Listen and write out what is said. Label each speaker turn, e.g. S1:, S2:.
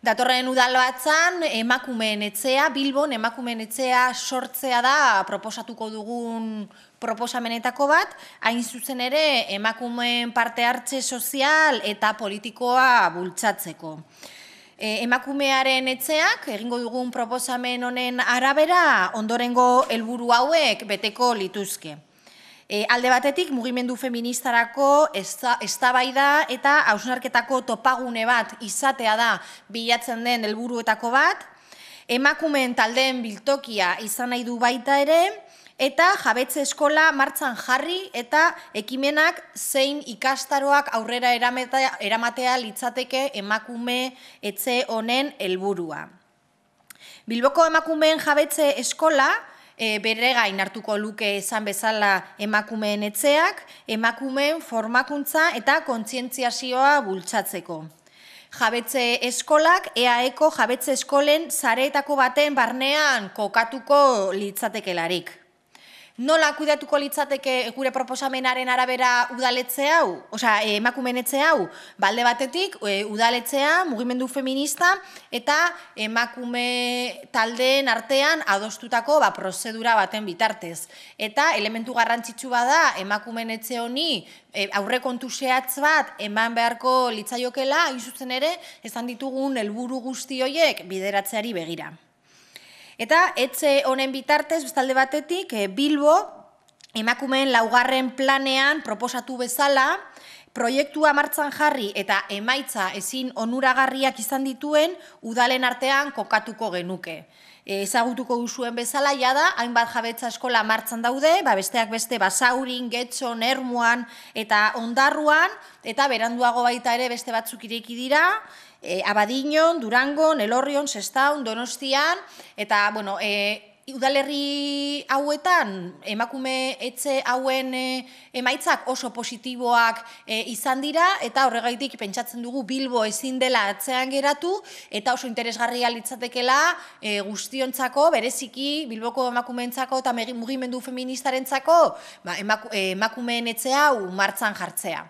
S1: Datorren udalbatzan emakumeen etxea, Bilbon emakumeen etxea sortzea da proposatuko dugun proposamenetako bat, hain zuzen ere emakumeen parte hartze sozial eta politikoa bultzatzeko. Emakumearen etxeak, egingo dugun proposamen honen arabera, ondorengo helburu hauek beteko lituzke. Alde batetik, mugimendu feministarako eztabaida eta hausnarketako topagune bat izatea da bilatzen den helburuetako bat, emakumeen taldeen biltokia izan nahi du baita ere, eta jabetze eskola martxan jarri eta ekimenak zein ikastaroak aurrera eramatea litzateke emakume etxe honen helburua. Bilboko emakumeen jabetze eskola bere gain hartuko luke esan bezala emakumeen etxeak, emakumeen formakuntza eta kontzientziazioa bultzatzeko. Jabetze eskolak EAEko jabetze eskolen sareetako baten barnean kokatuko litzatekelarik. Nola kudeatuko litzateke gure proposamenaren arabera udaletxe hau, emakumeen etxe hau? Alde batetik, udaletzea, mugimendu feminista eta emakume taldeen artean adostutako prozedura baten bitartez. Eta elementu garrantzitsua da emakumeen etxe honi aurrekontu zehatz bat eman beharko litzaiokela, hain zuzen ere, esan ditugun helburu guzti horiek bideratzeari begira. Eta etxe honen bitartez, bestalde batetik, Bilbo emakumeen laugarren planean proposatu bezala, proiektua martxan jarri eta emaitza ezin onuragarriak izan dituen udalen artean kokatuko genuke. Ezagutuko duzuen bezala, jada, hainbat jabetza eskola martxan daude, besteak beste Basaurin, Getxon, Ermuan eta Ondarruan, eta beranduago baita ere beste batzuk ireki dira, Abadiñon, Durangon, Elorrion, Sestaon, Donostian, eta, udalerri hauetan, emakume etxe hauen emaitzak oso positiboak izan dira, eta horregaitik pentsatzen dugu Bilbo ezin dela atzean geratu, eta oso interesgarria litzatekela guztiontzako, bereziki Bilboko emakumeentzako eta mugimendu feministarentzako emakumeen etxe hau martxan jartzea.